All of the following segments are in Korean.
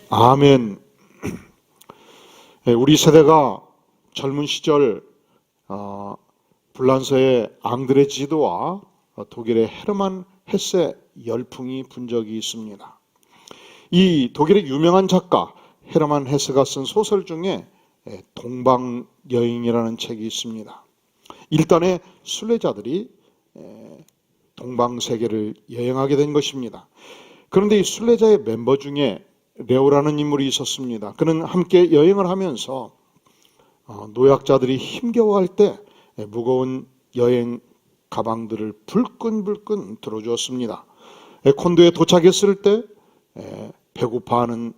아멘. 우리 세대가 젊은 시절 불란서의 앙드레 지도와 독일의 헤르만 헤세 열풍이 분 적이 있습니다. 이 독일의 유명한 작가 헤르만 헤세가 쓴 소설 중에 동방여행이라는 책이 있습니다. 일단의 순례자들이 동방세계를 여행하게 된 것입니다. 그런데 이 순례자의 멤버 중에 레오라는 인물이 있었습니다. 그는 함께 여행을 하면서 노약자들이 힘겨워할 때 무거운 여행 가방들을 불끈불끈 들어주었습니다. 콘도에 도착했을 때 배고파하는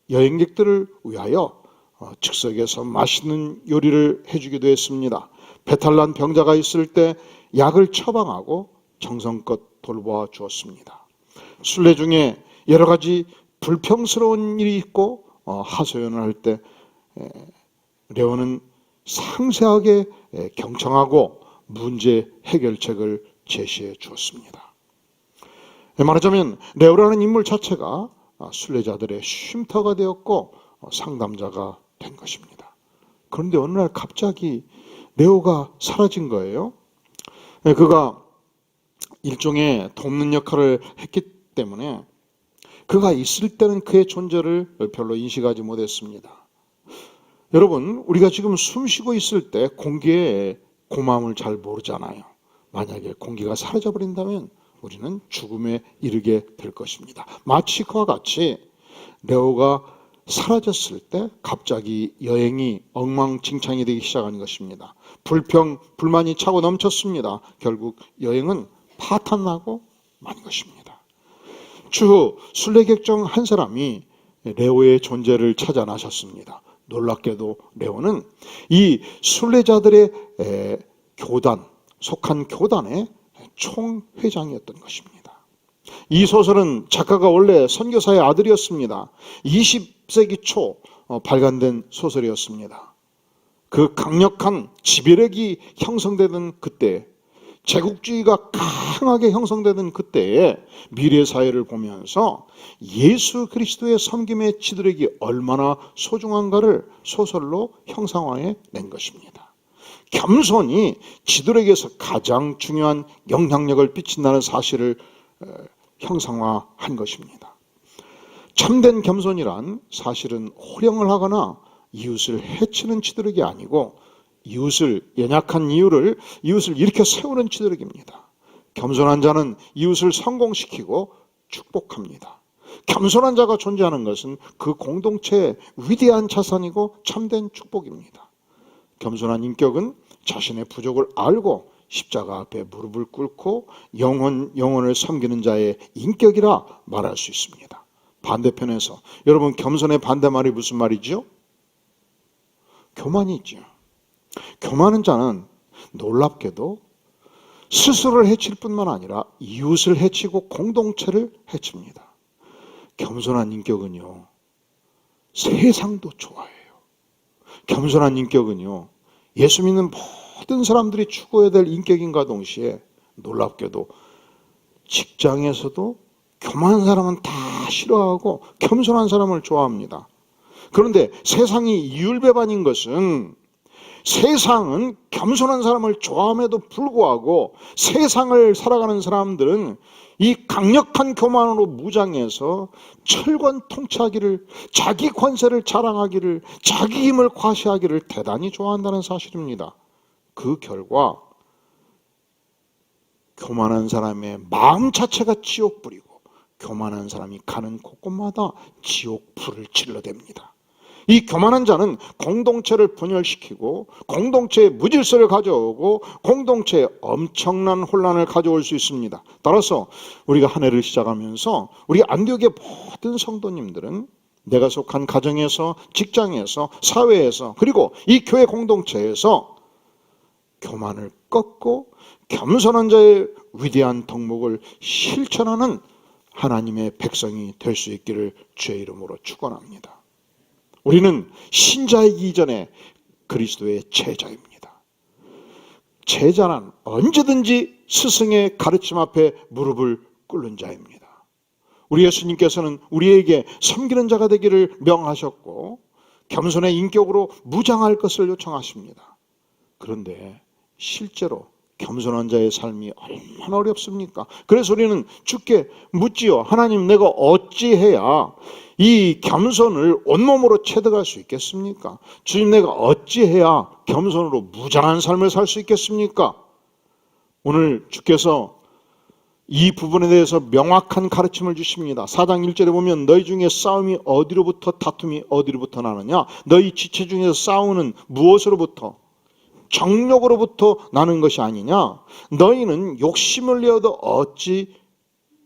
여행객들을 위하여 즉석에서 맛있는 요리를 해주기도 했습니다. 배탈난 병자가 있을 때 약을 처방하고 정성껏 돌보아 주었습니다. 순례 중에 여러 가지 불평스러운 일이 있고 하소연을 할 때 레오는 상세하게 경청하고 문제 해결책을 제시해 주었습니다. 말하자면 레오라는 인물 자체가 순례자들의 쉼터가 되었고 상담자가 된 것입니다. 그런데 어느 날 갑자기 레오가 사라진 거예요. 그가 일종의 돕는 역할을 했기 때문에 그가 있을 때는 그의 존재를 별로 인식하지 못했습니다. 여러분, 우리가 지금 숨 쉬고 있을 때 공기의 고마움을 잘 모르잖아요. 만약에 공기가 사라져버린다면 우리는 죽음에 이르게 될 것입니다. 마치 그와 같이 레오가 사라졌을 때 갑자기 여행이 엉망진창이 되기 시작한 것입니다. 불만이 차고 넘쳤습니다. 결국 여행은 파탄나고 만 것입니다. 추후 순례객 중 한 사람이 레오의 존재를 찾아 나섰습니다. 놀랍게도 레오는 이 순례자들의 속한 교단의 총회장이었던 것입니다. 이 소설은 작가가 원래 선교사의 아들이었습니다. 20세기 초 발간된 소설이었습니다. 그 강력한 지배력이 형성되던 그때, 제국주의가 강하게 형성되는 그때의 미래 사회를 보면서 예수 그리스도의 섬김의 지도력이 얼마나 소중한가를 소설로 형상화해 낸 것입니다. 겸손이 지도력에서 가장 중요한 영향력을 끼친다는 사실을 형상화한 것입니다. 참된 겸손이란 사실은 호령을 하거나 이웃을 해치는 지도력이 아니고 연약한 이웃을 일으켜 세우는 지도력입니다. 겸손한 자는 이웃을 성공시키고 축복합니다. 겸손한 자가 존재하는 것은 그 공동체의 위대한 자산이고 참된 축복입니다. 겸손한 인격은 자신의 부족을 알고 십자가 앞에 무릎을 꿇고 영혼을 섬기는 자의 인격이라 말할 수 있습니다. 반대편에서 여러분, 겸손의 반대말이 무슨 말이죠? 교만이죠. 교만한 자는 놀랍게도 스스로를 해칠 뿐만 아니라 이웃을 해치고 공동체를 해칩니다. 겸손한 인격은요, 세상도 좋아해요. 겸손한 인격은요, 예수 믿는 모든 사람들이 추구해야 될 인격인가 동시에 놀랍게도 직장에서도 교만한 사람은 다 싫어하고 겸손한 사람을 좋아합니다. 그런데 세상이 이율배반인 것은 세상은 겸손한 사람을 좋아함에도 불구하고 세상을 살아가는 사람들은 이 강력한 교만으로 무장해서 철권 통치하기를, 자기 권세를 자랑하기를, 자기 힘을 과시하기를 대단히 좋아한다는 사실입니다. 그 결과 교만한 사람의 마음 자체가 지옥불이고 교만한 사람이 가는 곳곳마다 지옥불을 질러댑니다. 이 교만한 자는 공동체를 분열시키고 공동체에 무질서를 가져오고 공동체에 엄청난 혼란을 가져올 수 있습니다. 따라서 우리가 한 해를 시작하면서 우리 안디옥의 모든 성도님들은 내가 속한 가정에서, 직장에서, 사회에서, 그리고 이 교회 공동체에서 교만을 꺾고 겸손한 자의 위대한 덕목을 실천하는 하나님의 백성이 될 수 있기를 주의 이름으로 축원합니다. 우리는 신자이기 이전에 그리스도의 제자입니다. 제자는 언제든지 스승의 가르침 앞에 무릎을 꿇는 자입니다. 우리 예수님께서는 우리에게 섬기는 자가 되기를 명하셨고 겸손의 인격으로 무장할 것을 요청하십니다. 그런데 실제로 겸손한 자의 삶이 얼마나 어렵습니까? 그래서 우리는 주께 묻지요. 하나님, 내가 어찌해야 이 겸손을 온몸으로 체득할 수 있겠습니까? 주님, 내가 어찌해야 겸손으로 무장한 삶을 살 수 있겠습니까? 오늘 주께서 이 부분에 대해서 명확한 가르침을 주십니다. 4장 1절에 보면 너희 중에 싸움이 어디로부터 다툼이 어디로부터 나느냐? 너희 지체 중에서 싸우는 무엇으로부터? 정욕으로부터 나는 것이 아니냐? 너희는 욕심을 내어도 얻지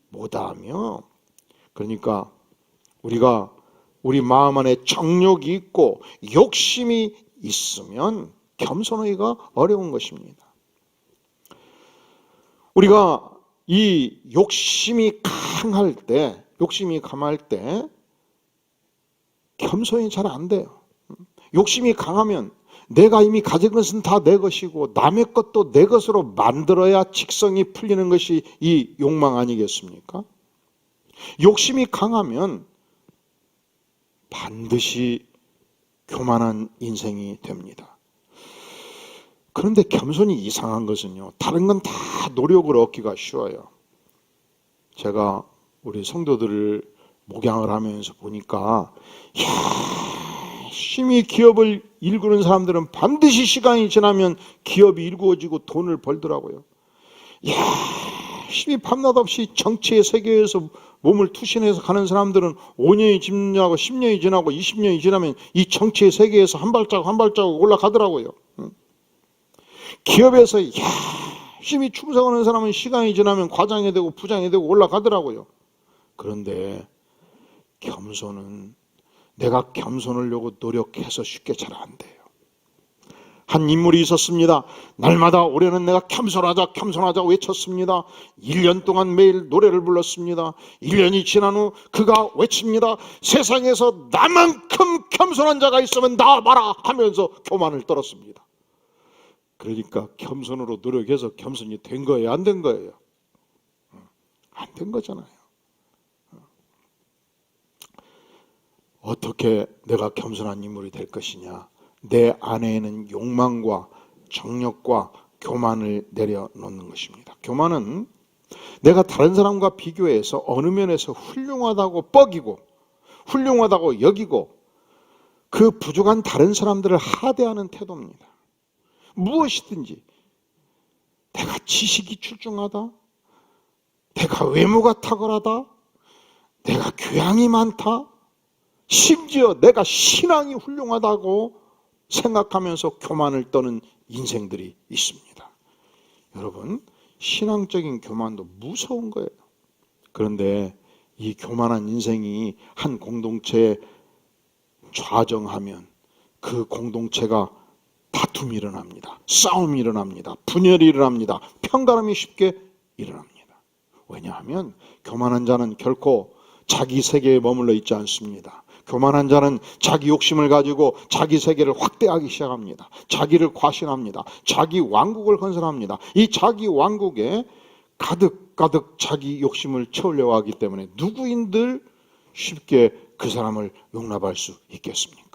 못하며. 그러니까 우리가 우리 마음 안에 정욕이 있고 욕심이 있으면 겸손하기가 어려운 것입니다. 우리가 이 욕심이 강할 때 겸손이 잘 안 돼요. 욕심이 강하면 내가 이미 가진 것은 다 내 것이고 남의 것도 내 것으로 만들어야 직성이 풀리는 것이 이 욕망 아니겠습니까? 욕심이 강하면 반드시 교만한 인생이 됩니다. 그런데 겸손이 이상한 것은요, 다른 건 다 노력으로 얻기가 쉬워요. 제가 우리 성도들을 목양을 하면서 보니까 열심히 기업을 일구는 사람들은 반드시 시간이 지나면 기업이 일구어지고 돈을 벌더라고요. 열심히 밤낮 없이 정치의 세계에서 몸을 투신해서 가는 사람들은 5년이 지나고 10년이 지나고 20년이 지나면 이 정치의 세계에서 한 발자국 한 발자국 올라가더라고요. 기업에서 열심히 충성하는 사람은 시간이 지나면 과장이 되고 부장이 되고 올라가더라고요. 그런데 겸손은 내가 겸손하려고 노력해서 쉽게 잘 안 돼요. 한 인물이 있었습니다. 날마다 올해는 내가 겸손하자 외쳤습니다. 1년 동안 매일 노래를 불렀습니다. 1년이 지난 후 그가 외칩니다. 세상에서 나만큼 겸손한 자가 있으면 나와봐라 하면서 교만을 떨었습니다. 그러니까 겸손으로 노력해서 겸손이 된 거예요? 안 된 거예요? 안 된 거잖아요. 어떻게 내가 겸손한 인물이 될 것이냐? 내 안에는 욕망과 정욕과 교만을 내려놓는 것입니다. 교만은 내가 다른 사람과 비교해서 어느 면에서 훌륭하다고 뻐기고 훌륭하다고 여기고 그 부족한 다른 사람들을 하대하는 태도입니다. 무엇이든지 내가 지식이 출중하다, 내가 외모가 탁월하다, 내가 교양이 많다, 심지어 내가 신앙이 훌륭하다고 생각하면서 교만을 떠는 인생들이 있습니다. 여러분, 신앙적인 교만도 무서운 거예요. 그런데 이 교만한 인생이 한 공동체에 좌정하면 그 공동체가 다툼이 일어납니다. 싸움이 일어납니다. 분열이 일어납니다. 편가름이 쉽게 일어납니다. 왜냐하면 교만한 자는 결코 자기 세계에 머물러 있지 않습니다. 교만한 자는 자기 욕심을 가지고 자기 세계를 확대하기 시작합니다. 자기를 과신합니다. 자기 왕국을 건설합니다. 이 자기 왕국에 가득 자기 욕심을 채우려고 하기 때문에 누구인들 쉽게 그 사람을 용납할 수 있겠습니까?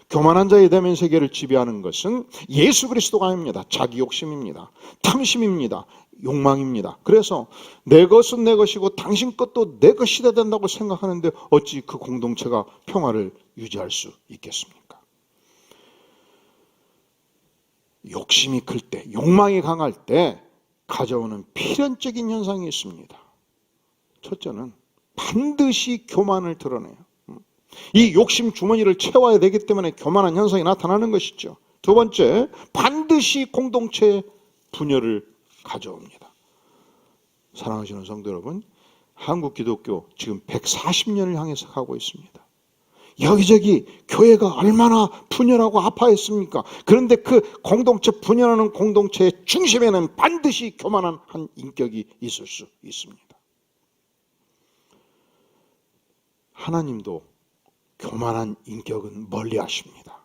교만한 자의 대면 세계를 지배하는 것은 예수 그리스도가 아닙니다. 자기 욕심입니다. 탐심입니다. 욕망입니다. 그래서 내 것은 내 것이고 당신 것도 내 것이 돼야 된다고 생각하는데 어찌 그 공동체가 평화를 유지할 수 있겠습니까? 욕심이 클 때, 욕망이 강할 때 가져오는 필연적인 현상이 있습니다. 첫째는 반드시 교만을 드러내요. 이 욕심 주머니를 채워야 되기 때문에 교만한 현상이 나타나는 것이죠. 두 번째, 반드시 공동체의 분열을 가져옵니다. 사랑하시는 성도 여러분, 한국 기독교 지금 140년을 향해서 가고 있습니다. 여기저기 교회가 얼마나 분열하고 아파했습니까? 그런데 그 공동체, 분열하는 공동체의 중심에는 반드시 교만한 한 인격이 있을 수 있습니다. 하나님도 교만한 인격은 멀리 하십니다.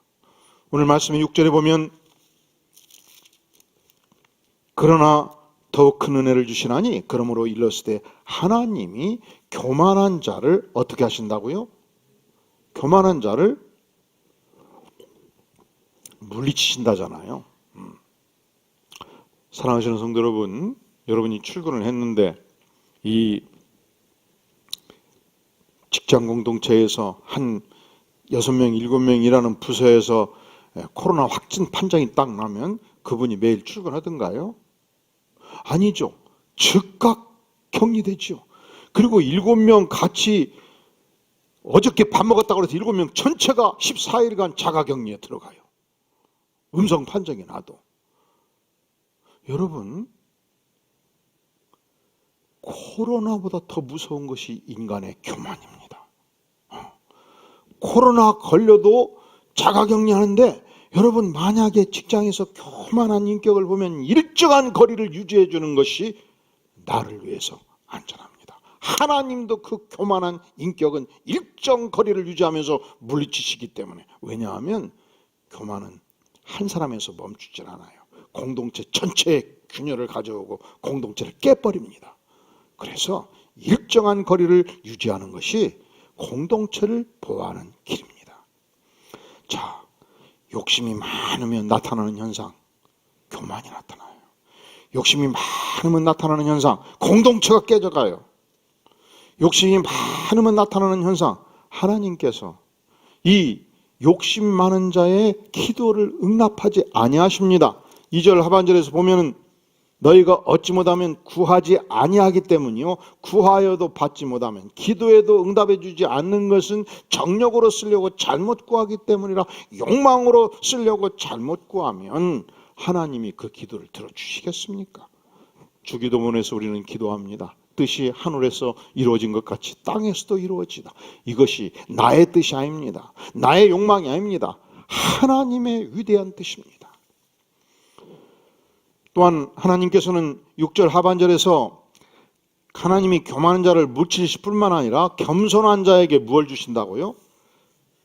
오늘 말씀의 6절에 보면 그러나 더 큰 은혜를 주시나니 그러므로 일렀으되 하나님이 교만한 자를 어떻게 하신다고요? 교만한 자를 물리치신다잖아요. 사랑하시는 성도 여러분, 여러분이 출근을 했는데 이 직장 공동체에서 한 6명, 7명 일하는 부서에서 코로나 확진 판정이 딱 나면 그분이 매일 출근하던가요? 아니죠. 즉각 격리되죠. 그리고 7명 같이 어저께 밥 먹었다고 해서 7명 전체가 14일간 자가격리에 들어가요. 음성 판정이 나도. 여러분, 코로나보다 더 무서운 것이 인간의 교만입니다. 코로나 걸려도 자가격리하는데 여러분, 만약에 직장에서 교만한 인격을 보면 일정한 거리를 유지해 주는 것이 나를 위해서 안전합니다. 하나님도 그 교만한 인격은 일정 거리를 유지하면서 물리치시기 때문에. 왜냐하면 교만은 한 사람에서 멈추질 않아요. 공동체 전체의 균열을 가져오고 공동체를 깨버립니다. 그래서 일정한 거리를 유지하는 것이 공동체를 보호하는 길입니다. 자, 욕심이 많으면 나타나는 현상, 교만이 나타나요. 욕심이 많으면 나타나는 현상, 공동체가 깨져가요. 욕심이 많으면 나타나는 현상, 하나님께서 이 욕심 많은 자의 기도를 응답하지 아니하십니다. 2절 하반절에서 보면은 너희가 얻지 못하면 구하지 아니하기 때문이요, 구하여도 받지 못하면, 기도에도 응답해 주지 않는 것은 정력으로 쓰려고 잘못 구하기 때문이라. 욕망으로 쓰려고 잘못 구하면 하나님이 그 기도를 들어주시겠습니까? 주기도문에서 우리는 기도합니다. 뜻이 하늘에서 이루어진 것 같이 땅에서도 이루어지다. 이것이 나의 뜻이 아닙니다. 나의 욕망이 아닙니다. 하나님의 위대한 뜻입니다. 또한 하나님께서는 6절 하반절에서 하나님이 교만한 자를 물리치실 뿐만 아니라 겸손한 자에게 무엇을 주신다고요?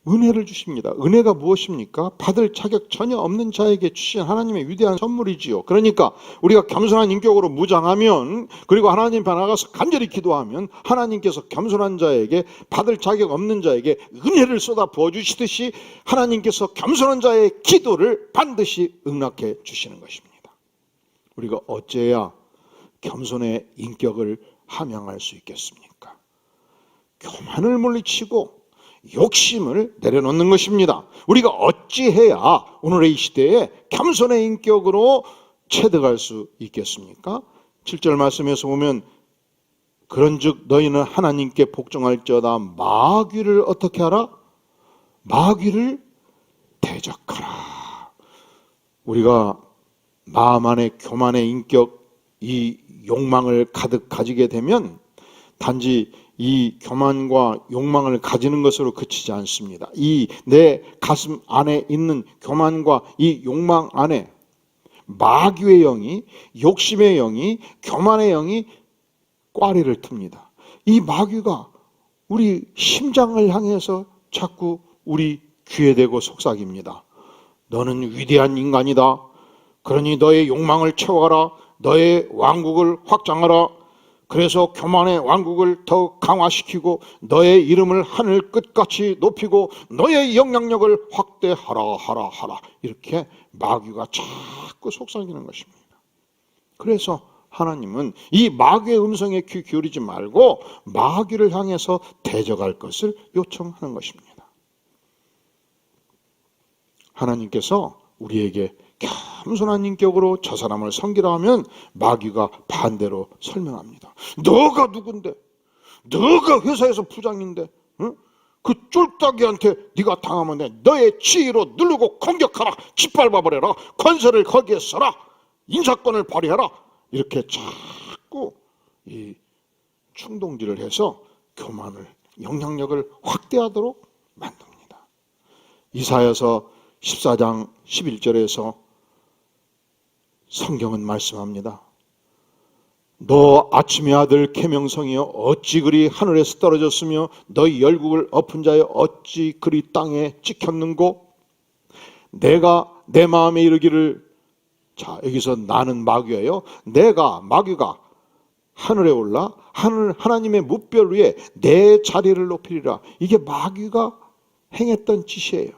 은혜를 주십니다. 은혜가 무엇입니까? 받을 자격 전혀 없는 자에게 주신 하나님의 위대한 선물이지요. 그러니까 우리가 겸손한 인격으로 무장하면, 그리고 하나님 앞에 나가서 간절히 기도하면 하나님께서 겸손한 자에게, 받을 자격 없는 자에게 은혜를 쏟아 부어주시듯이 하나님께서 겸손한 자의 기도를 반드시 응답해 주시는 것입니다. 우리가 어째야 겸손의 인격을 함양할 수 있겠습니까? 교만을 물리치고 욕심을 내려놓는 것입니다. 우리가 어찌해야 오늘의 이 시대에 겸손의 인격으로 체득할 수 있겠습니까? 7절 말씀에서 보면 그런즉 너희는 하나님께 복종할지어다 마귀를 어떻게 하라? 마귀를 대적하라. 우리가 마음 안에 교만의 인격, 이 욕망을 가득 가지게 되면 단지 이 교만과 욕망을 가지는 것으로 그치지 않습니다. 이 내 가슴 안에 있는 교만과 이 욕망 안에 마귀의 영이, 욕심의 영이, 교만의 영이 꽈리를 틉니다. 이 마귀가 우리 심장을 향해서 자꾸 우리 귀에 대고 속삭입니다. 너는 위대한 인간이다. 그러니 너의 욕망을 채워가라. 너의 왕국을 확장하라. 그래서 교만의 왕국을 더욱 강화시키고 너의 이름을 하늘 끝같이 높이고 너의 영향력을 확대하라. 이렇게 마귀가 자꾸 속삭이는 것입니다. 그래서 하나님은 이 마귀의 음성에 귀 기울이지 말고 마귀를 향해서 대적할 것을 요청하는 것입니다. 하나님께서 우리에게 겸손한 인격으로 저 사람을 섬기라 하면 마귀가 반대로 설명합니다. 너가 누군데? 너가 회사에서 부장인데? 응? 그 쫄딱이한테 네가 당하면 돼. 너의 지위로 누르고 공격하라. 짓밟아버려라. 권세를 거기에 써라. 인사권을 발휘하라. 이렇게 자꾸 이 충동질을 해서 교만을, 영향력을 확대하도록 만듭니다. 이사야서 14장 11절에서 성경은 말씀합니다. 너 아침의 아들 계명성이여 어찌 그리 하늘에서 떨어졌으며 너희 열국을 엎은 자여 어찌 그리 땅에 찍혔는고 내가 내 마음에 이르기를 자, 여기서 나는 마귀예요. 내가 마귀가 하늘에 올라 하나님의 무별 위에 내 자리를 높이리라. 이게 마귀가 행했던 짓이에요.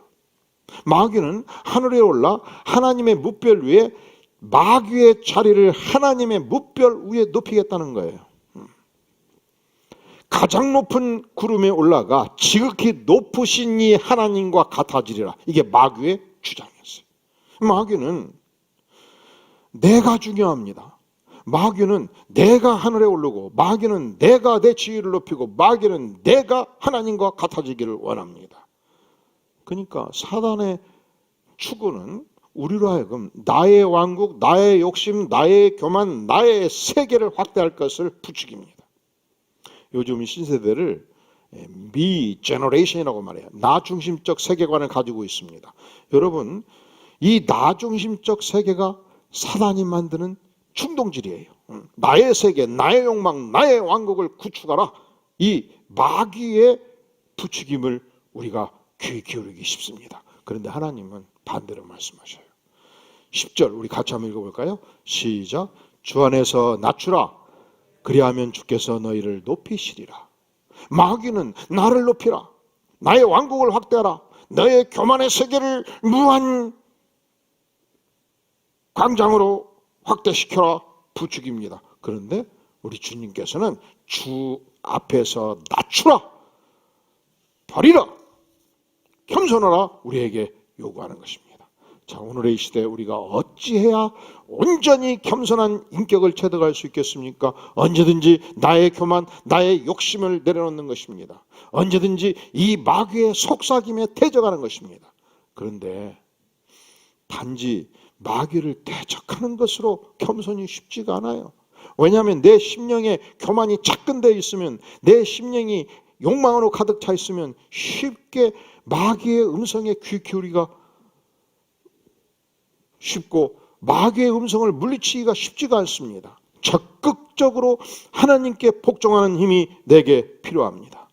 마귀는 하늘에 올라 하나님의 무별 위에 마귀의 자리를 하나님의 무별 위에 높이겠다는 거예요. 가장 높은 구름에 올라가 지극히 높으신 이 하나님과 같아지리라. 이게 마귀의 주장이었어요. 마귀는 내가 중요합니다. 마귀는 내가 하늘에 오르고, 마귀는 내가 내 지위를 높이고, 마귀는 내가 하나님과 같아지기를 원합니다. 그러니까 사단의 추구는 우리로 하여금 나의 왕국, 나의 욕심, 나의 교만, 나의 세계를 확대할 것을 부추깁니다. 요즘 이 신세대를 미 제너레이션이라고 말해요. 나 중심적 세계관을 가지고 있습니다. 여러분, 이 나 중심적 세계가 사단이 만드는 충동질이에요. 나의 세계, 나의 욕망, 나의 왕국을 구축하라. 이 마귀의 부추김을 우리가 귀 기울이기 쉽습니다. 그런데 하나님은 반대로 말씀하셔요. 10절 우리 같이 한번 읽어볼까요? 시작. 주 안에서 낮추라. 그리하면 주께서 너희를 높이시리라. 마귀는 나를 높이라. 나의 왕국을 확대하라. 너의 교만의 세계를 무한 광장으로 확대시켜라. 부추깁니다. 그런데 우리 주님께서는 주 앞에서 낮추라. 버리라. 겸손하라. 우리에게 요구하는 것입니다. 자, 오늘의 이 시대에 우리가 어찌해야 온전히 겸손한 인격을 체득할 수 있겠습니까? 언제든지 나의 교만, 나의 욕심을 내려놓는 것입니다. 언제든지 이 마귀의 속삭임에 대적하는 것입니다. 그런데 단지 마귀를 대적하는 것으로 겸손이 쉽지가 않아요. 왜냐하면 내 심령에 교만이 착근되어 있으면, 내 심령이 욕망으로 가득 차 있으면 쉽게 마귀의 음성에 귀 기울이기가 쉽고 마귀의 음성을 물리치기가 쉽지가 않습니다. 적극적으로 하나님께 복종하는 힘이 내게 필요합니다.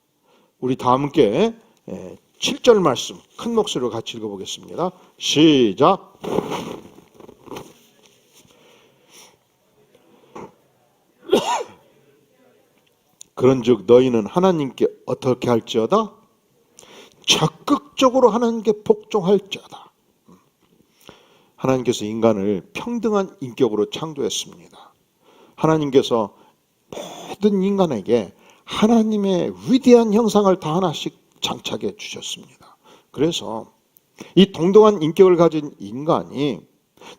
우리 다 함께 7절 말씀 큰 목소리로 같이 읽어보겠습니다. 시작. 그런즉 너희는 하나님께 어떻게 할지어다? 적극적으로 하나님께 복종할지어다. 하나님께서 인간을 평등한 인격으로 창조했습니다. 하나님께서 모든 인간에게 하나님의 위대한 형상을 다 하나씩 장착해 주셨습니다. 그래서 이 동등한 인격을 가진 인간이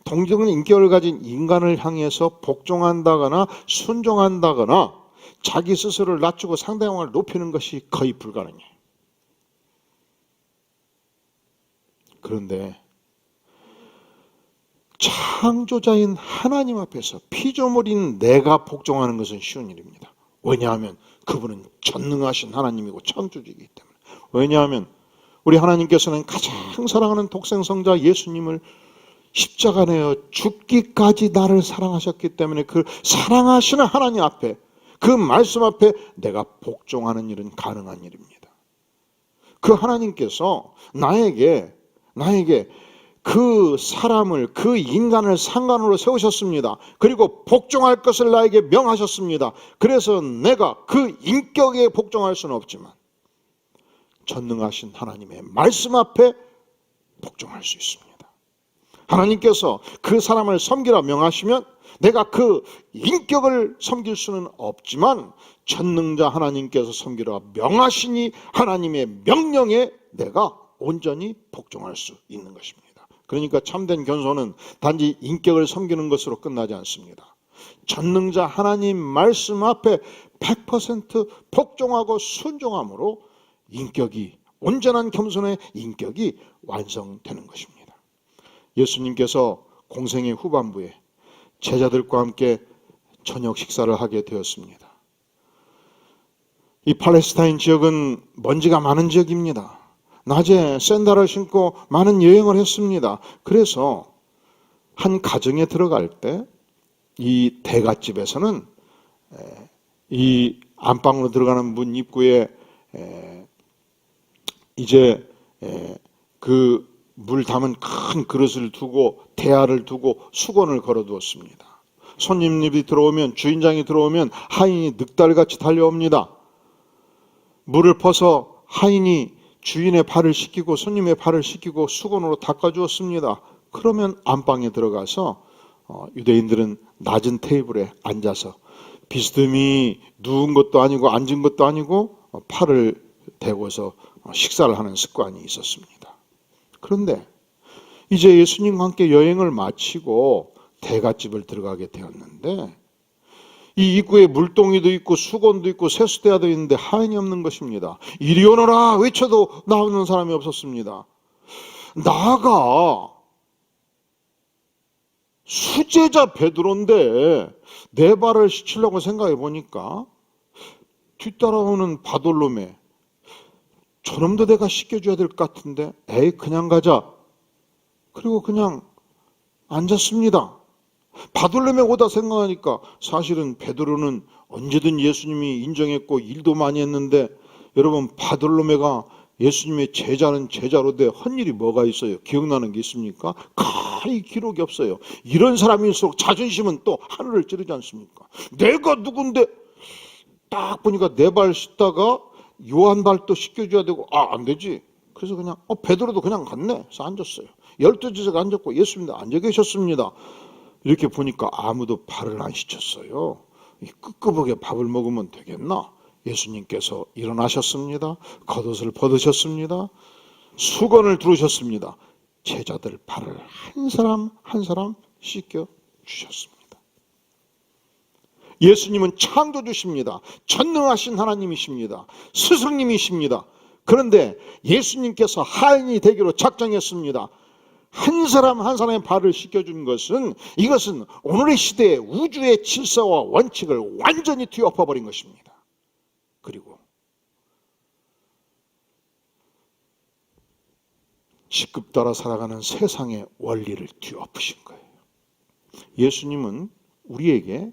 동등한 인격을 가진 인간을 향해서 복종한다거나 순종한다거나 자기 스스로를 낮추고 상대방을 높이는 것이 거의 불가능해요. 그런데 창조자인 하나님 앞에서 피조물인 내가 복종하는 것은 쉬운 일입니다. 왜냐하면 그분은 전능하신 하나님이고 창조주이기 때문에. 왜냐하면 우리 하나님께서는 가장 사랑하는 독생성자 예수님을 십자가 내어 죽기까지 나를 사랑하셨기 때문에 그 사랑하시는 하나님 앞에, 그 말씀 앞에 내가 복종하는 일은 가능한 일입니다. 그 하나님께서 나에게 그 사람을, 그 인간을 상관으로 세우셨습니다. 그리고 복종할 것을 나에게 명하셨습니다. 그래서 내가 그 인격에 복종할 수는 없지만 전능하신 하나님의 말씀 앞에 복종할 수 있습니다. 하나님께서 그 사람을 섬기라 명하시면 내가 그 인격을 섬길 수는 없지만 전능자 하나님께서 섬기라 명하시니 하나님의 명령에 내가 온전히 복종할 수 있는 것입니다. 그러니까 참된 겸손은 단지 인격을 섬기는 것으로 끝나지 않습니다. 전능자 하나님 말씀 앞에 100% 복종하고 순종함으로 인격이, 온전한 겸손의 인격이 완성되는 것입니다. 예수님께서 공생의 후반부에 제자들과 함께 저녁 식사를 하게 되었습니다. 이 팔레스타인 지역은 먼지가 많은 지역입니다. 낮에 샌들을 신고 많은 여행을 했습니다. 그래서 한 가정에 들어갈 때 이 대갓집에서는 이 안방으로 들어가는 문 입구에 이제 그 물 담은 큰 그릇을 두고 대야를 두고 수건을 걸어두었습니다. 손님들이 들어오면, 주인장이 들어오면 하인이 늑달같이 달려옵니다. 물을 퍼서 하인이 주인의 발을 씻기고 손님의 발을 씻기고 수건으로 닦아주었습니다. 그러면 안방에 들어가서 유대인들은 낮은 테이블에 앉아서 비스듬히 누운 것도 아니고 앉은 것도 아니고 팔을 대고서 식사를 하는 습관이 있었습니다. 그런데 이제 예수님과 함께 여행을 마치고 대갓집을 들어가게 되었는데 이 입구에 물동이도 있고 수건도 있고 세수대야도 있는데 하인이 없는 것입니다. 이리 오너라 외쳐도 나오는 사람이 없었습니다. 나가 수제자 베드로인데 내 발을 씻으려고 생각해 보니까 뒤따라오는 바돌로메 저놈도 내가 씻겨줘야 될 것 같은데 에이 그냥 가자. 그리고 그냥 앉았습니다. 바돌로메 오다 생각하니까 사실은 베드로는 언제든 예수님이 인정했고 일도 많이 했는데 여러분 바돌로메가 예수님의 제자는 제자로 돼 헛일이 뭐가 있어요? 기억나는 게 있습니까? 가히 기록이 없어요. 이런 사람일수록 자존심은 또 하늘을 찌르지 않습니까? 내가 누군데 딱 보니까 내 발 씻다가 요한 발도 씻겨줘야 되고 안 되지. 그래서 그냥 베드로도 그냥 갔네. 그래서 앉았어요. 12제자가 앉았고 예수님도 앉아 계셨습니다. 이렇게 보니까 아무도 발을 안 씻혔어요. 끄끄하게 밥을 먹으면 되겠나? 예수님께서 일어나셨습니다. 겉옷을 벗으셨습니다. 수건을 두르셨습니다. 제자들 발을 한 사람 한 사람 씻겨 주셨습니다. 예수님은 창조주십니다. 전능하신 하나님이십니다. 스승님이십니다. 그런데 예수님께서 하인이 되기로 작정했습니다. 한 사람 한 사람의 발을 씻겨준 것은 이것은 오늘의 시대의 우주의 질서와 원칙을 완전히 뒤엎어버린 것입니다. 그리고 직급 따라 살아가는 세상의 원리를 뒤엎으신 거예요. 예수님은 우리에게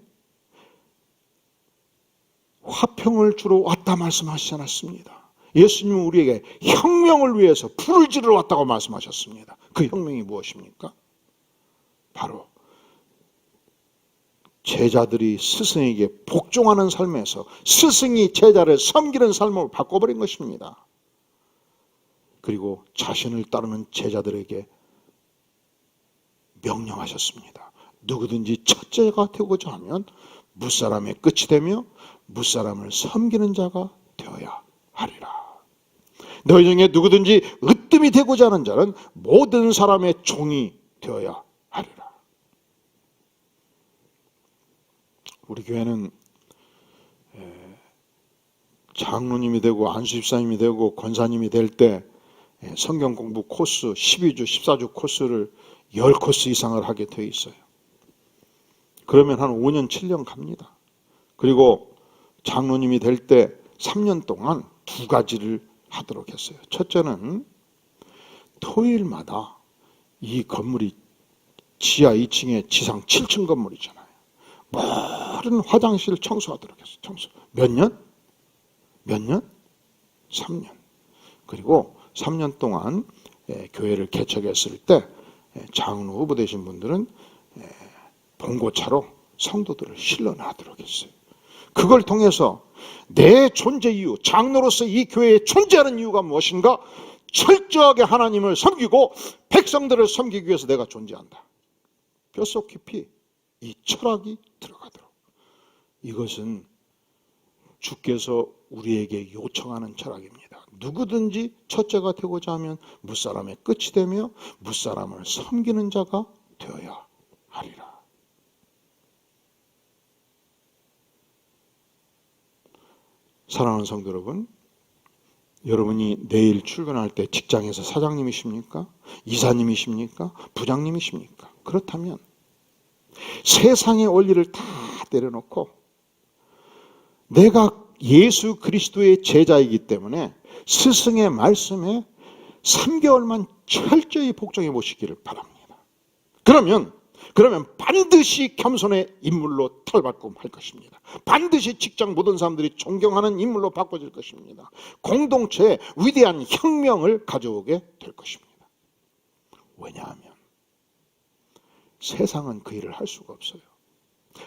화평을 주러 왔다 말씀하시지 않았습니다. 예수님은 우리에게 혁명을 위해서 불을 지르러 왔다고 말씀하셨습니다. 그 혁명이 무엇입니까? 바로 제자들이 스승에게 복종하는 삶에서 스승이 제자를 섬기는 삶으로 바꿔버린 것입니다. 그리고 자신을 따르는 제자들에게 명령하셨습니다. 누구든지 첫째가 되고자 하면 무사람의 끝이 되며 무사람을 섬기는 자가 되어야 하리라. 너희 중에 누구든지 으뜸이 되고자 하는 자는 모든 사람의 종이 되어야 하리라. 우리 교회는 장로님이 되고 안수집사님이 되고 권사님이 될 때 성경 공부 코스 12주 14주 코스를 10코스 이상을 하게 되어 있어요. 그러면 한 5년 7년 갑니다. 그리고 장로님이 될 때 3년 동안 2가지를 하도록 했어요. 첫째는 토요일마다 이 건물이 지하 2층에 지상 7층 건물이잖아요. 모든 화장실 청소하도록 했어요. 청소. 몇 년? 몇 년? 3년. 그리고 3년 동안 교회를 개척했을 때 장로 후보 되신 분들은 봉고차로 성도들을 실려나도록 했어요. 그걸 통해서 내 존재 이유, 장로로서 이 교회에 존재하는 이유가 무엇인가? 철저하게 하나님을 섬기고 백성들을 섬기기 위해서 내가 존재한다. 뼛속 깊이 이 철학이 들어가도록. 이것은 주께서 우리에게 요청하는 철학입니다. 누구든지 첫째가 되고자 하면 무사람의 끝이 되며 무사람을 섬기는 자가 되어야 하리라. 사랑하는 성도 여러분, 여러분이 내일 출근할 때 직장에서 사장님이십니까? 이사님이십니까? 부장님이십니까? 그렇다면 세상의 원리를 다 내려놓고 내가 예수 그리스도의 제자이기 때문에 스승의 말씀에 3개월만 철저히 복종해 보시기를 바랍니다. 그러면 반드시 겸손의 인물로 탈바꿈할 것입니다. 반드시 직장 모든 사람들이 존경하는 인물로 바꿔질 것입니다. 공동체에 위대한 혁명을 가져오게 될 것입니다. 왜냐하면 세상은 그 일을 할 수가 없어요.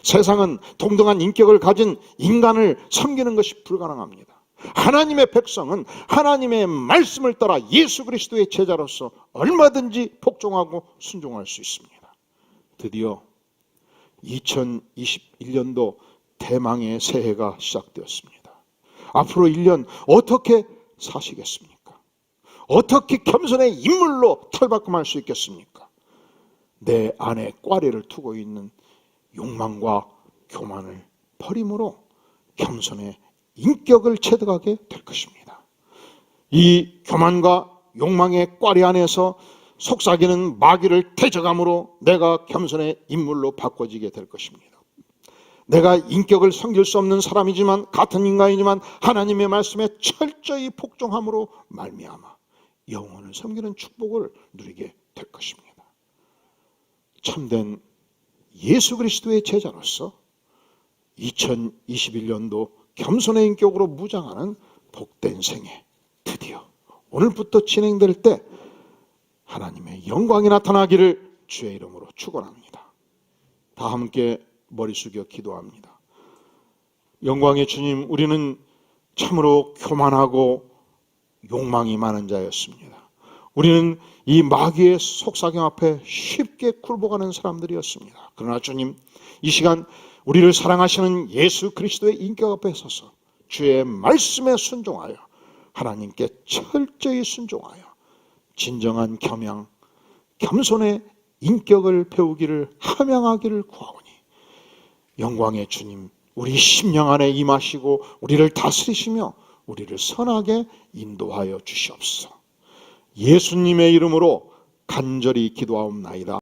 세상은 동등한 인격을 가진 인간을 섬기는 것이 불가능합니다. 하나님의 백성은 하나님의 말씀을 따라 예수 그리스도의 제자로서 얼마든지 복종하고 순종할 수 있습니다. 드디어 2021년도 대망의 새해가 시작되었습니다. 앞으로 1년 어떻게 사시겠습니까? 어떻게 겸손의 인물로 탈바꿈할 수 있겠습니까? 내 안에 꽈리를 두고 있는 욕망과 교만을 버림으로 겸손의 인격을 체득하게 될 것입니다. 이 교만과 욕망의 꽈리 안에서 속삭이는 마귀를 대적함으로 내가 겸손의 인물로 바꿔지게 될 것입니다. 내가 인격을 섬길 수 없는 사람이지만, 같은 인간이지만 하나님의 말씀에 철저히 복종함으로 말미암아 영혼을 섬기는 축복을 누리게 될 것입니다. 참된 예수 그리스도의 제자로서 2021년도 겸손의 인격으로 무장하는 복된 생애, 드디어 오늘부터 진행될 때 하나님의 영광이 나타나기를 주의 이름으로 축원합니다. 다 함께 머리 숙여 기도합니다. 영광의 주님, 우리는 참으로 교만하고 욕망이 많은 자였습니다. 우리는 이 마귀의 속삭임 앞에 쉽게 굴복하는 사람들이었습니다. 그러나 주님, 이 시간 우리를 사랑하시는 예수 그리스도의 인격 앞에 서서 주의 말씀에 순종하여 하나님께 철저히 순종하여 진정한 겸양, 겸손의 인격을 배우기를 함양하기를 구하오니 영광의 주님, 우리 심령 안에 임하시고 우리를 다스리시며 우리를 선하게 인도하여 주시옵소서. 예수님의 이름으로 간절히 기도하옵나이다.